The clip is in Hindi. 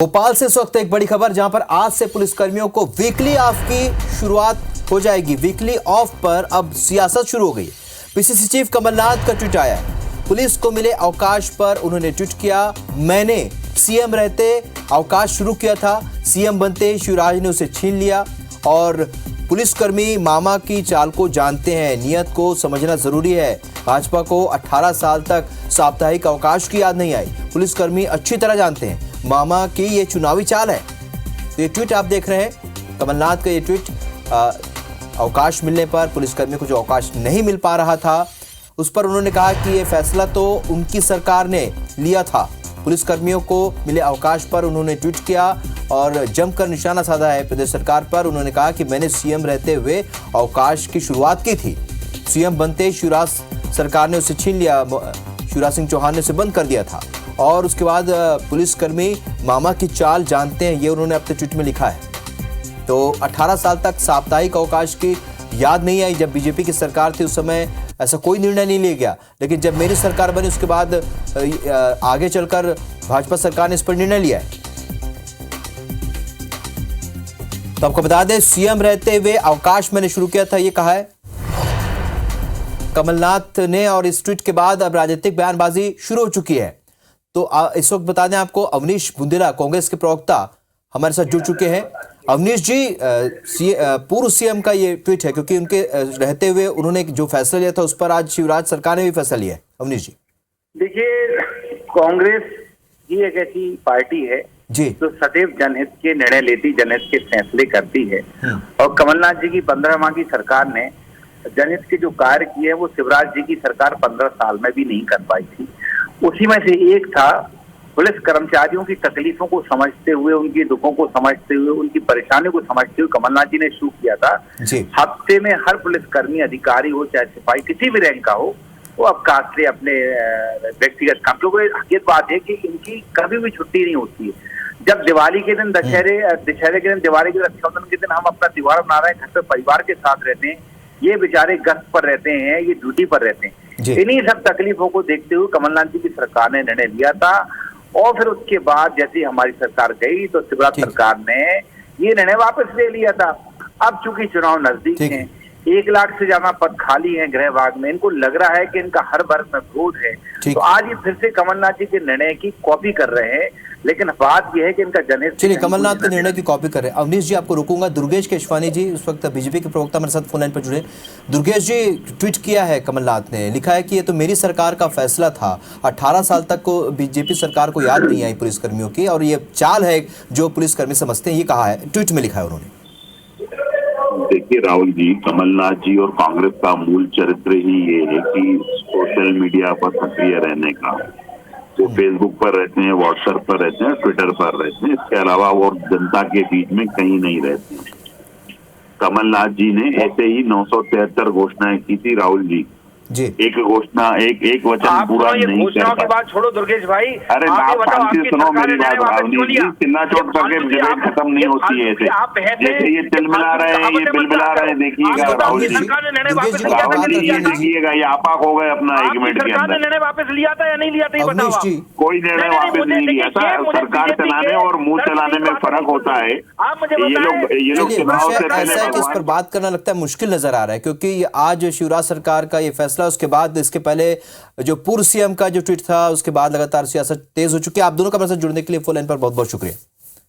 भोपाल से इस वक्त एक बड़ी खबर, जहां पर आज से पुलिसकर्मियों को वीकली ऑफ की शुरुआत हो जाएगी। वीकली ऑफ पर अब सियासत शुरू हो गई। पीसीसी चीफ कमलनाथ का ट्वीट आया है। पुलिस को मिले अवकाश पर उन्होंने ट्वीट किया, मैंने सीएम रहते अवकाश शुरू किया था, सीएम बनते शिवराज ने उसे छीन लिया। और पुलिसकर्मी मामा की चाल को जानते हैं, नियत को समझना जरूरी है। भाजपा को 18 साल तक साप्ताहिक अवकाश की याद नहीं आई। पुलिसकर्मी अच्छी तरह जानते हैं मामा की ये चुनावी चाल है। तो ये ट्वीट आप देख रहे हैं, कमलनाथ का ये ट्वीट। अवकाश मिलने पर पुलिसकर्मियों को जो अवकाश नहीं मिल पा रहा था, उस पर उन्होंने कहा कि ये फैसला तो उनकी सरकार ने लिया था। पुलिसकर्मियों को मिले अवकाश पर उन्होंने ट्वीट किया और जमकर निशाना साधा है प्रदेश सरकार पर। उन्होंने कहा कि मैंने सीएम रहते हुए अवकाश की शुरुआत की थी, सीएम बनते शिवराज सरकार ने उसे छीन लिया, शिवराज सिंह चौहान ने उसे बंद कर दिया था। और उसके बाद पुलिसकर्मी मामा की चाल जानते हैं, ये उन्होंने अपने ट्वीट में लिखा है। तो 18 साल तक साप्ताहिक अवकाश की याद नहीं आई। जब बीजेपी की सरकार थी उस समय ऐसा कोई निर्णय नहीं लिया गया, लेकिन जब मेरी सरकार बनी उसके बाद आगे चलकर भाजपा सरकार ने इस पर निर्णय लिया है। तो आपको बता दें, सीएम रहते हुए अवकाश मैंने शुरू किया था, ये कहा है कमलनाथ ने। और इस ट्वीट के बाद अब राजनीतिक बयानबाजी शुरू हो चुकी है। तो इस वक्त बता दें आपको, अवनीश बुंदेला कांग्रेस के प्रवक्ता हमारे साथ जुड़ चुके हैं। अवनीश जी, पूर्व सीएम का ये ट्वीट है, क्योंकि उनके रहते हुए उन्होंने जो फैसला लिया था उस पर आज शिवराज सरकार ने भी फैसला लिया है। अवनीश जी देखिए, कांग्रेस ही एक ऐसी पार्टी है जी जो सदैव जनहित के निर्णय लेती, जनहित के फैसले करती है। और कमलनाथ जी की 15 माह की सरकार ने जनहित के जो कार्य किए वो शिवराज जी की सरकार 15 साल में भी नहीं कर पाई थी। उसी में से एक था, पुलिस कर्मचारियों की तकलीफों को समझते हुए, उनकी दुखों को समझते हुए, उनकी परेशानियों को समझते हुए कमलनाथ जी ने शुरू किया था। हफ्ते में हर पुलिसकर्मी, अधिकारी हो चाहे सिपाही, किसी भी रैंक का हो, वो अवकाश से अपने व्यक्तिगत काम। लोगों को हकीकत बात है कि इनकी कभी भी छुट्टी नहीं होती है। जब दिवाली के दिन, दशहरे के दिन, दिवाली के रक्षाबंधन के दिन हम अपना त्योहार मना रहे हैं, घर पे परिवार के साथ रहते हैं, ये बेचारे गश्त पर रहते हैं, ये ड्यूटी पर रहते हैं। इन्हीं सब तकलीफों को देखते हुए कमलनाथ जी की सरकार ने निर्णय लिया था। और फिर उसके बाद जैसे हमारी सरकार गई तो शिवराज सरकार ने ये निर्णय वापस ले लिया था। अब चूंकि चुनाव नजदीक हैं, 1 लाख से ज्यादा पद खाली हैं गृह विभाग में, इनको लग रहा है कि इनका हर वर्ग में विरोध है, तो आज ये फिर से कमलनाथ जी के निर्णय की कॉपी कर रहे हैं। लेकिन बात यह है कि इनका जनहित, चलिए कमलनाथ के निर्णय की कॉपी कर रहे हैं। अवनीश जी आपको रोकूंगा। दुर्गेश केशवानी जी उस वक्त बीजेपी के प्रवक्ता मेरे साथ फोन लाइन पर जुड़े। दुर्गेश जी, ट्वीट किया है कमलनाथ ने, लिखा है कि ये तो मेरी सरकार का फैसला था, 18 साल तक को बीजेपी सरकार को याद नहीं आई पुलिसकर्मियों की, और ये चाल है जो पुलिसकर्मी समझते हैं, ये कहा है, ट्वीट में लिखा है उन्होंने। देखिए राहुल जी, कमलनाथ जी और कांग्रेस का मूल चरित्र ही ये है कि सोशल मीडिया पर सक्रिय रहने का। वो फेसबुक पर रहते हैं, व्हाट्सएप पर रहते हैं, ट्विटर पर रहते हैं, इसके अलावा वो जनता के बीच में कहीं नहीं रहते हैं। कमलनाथ जी ने ऐसे ही 973 घोषणाएं की थी राहुल जी। एक घोषणा, एक वचन पूरा नहीं घोषणाओं की बात छोड़ो दुर्गेश भाई। अरे आप शांति सुनो मेरी बात। चिल्ला चोट करके डिबेट खत्म नहीं होती है। जैसे ये तिलमिला रहे हैं, ये बिलबिला रहे हैं, देखिएगा राहुल जी, देखिएगा ये आपाक हो गए अपना 1 मिनट के अंदर। निर्णय वापस लिया था या नहीं लिया था, कोई निर्णय वापस नहीं लिया था। सरकार चलाने और मुंह चलाने में फर्क होता है। ये लोग चुनाव से पहले इस पर बात करना लगता है मुश्किल नजर आ रहा है, क्योंकि आज शिवराज सरकार का ये फैसला, उसके बाद इसके पहले जो पूर्व सीएम का जो ट्वीट था, उसके बाद लगातार सियासत तेज हो चुकी है। आप दोनों का मेरे साथ जुड़ने के लिए फोन लाइन पर बहुत बहुत शुक्रिया।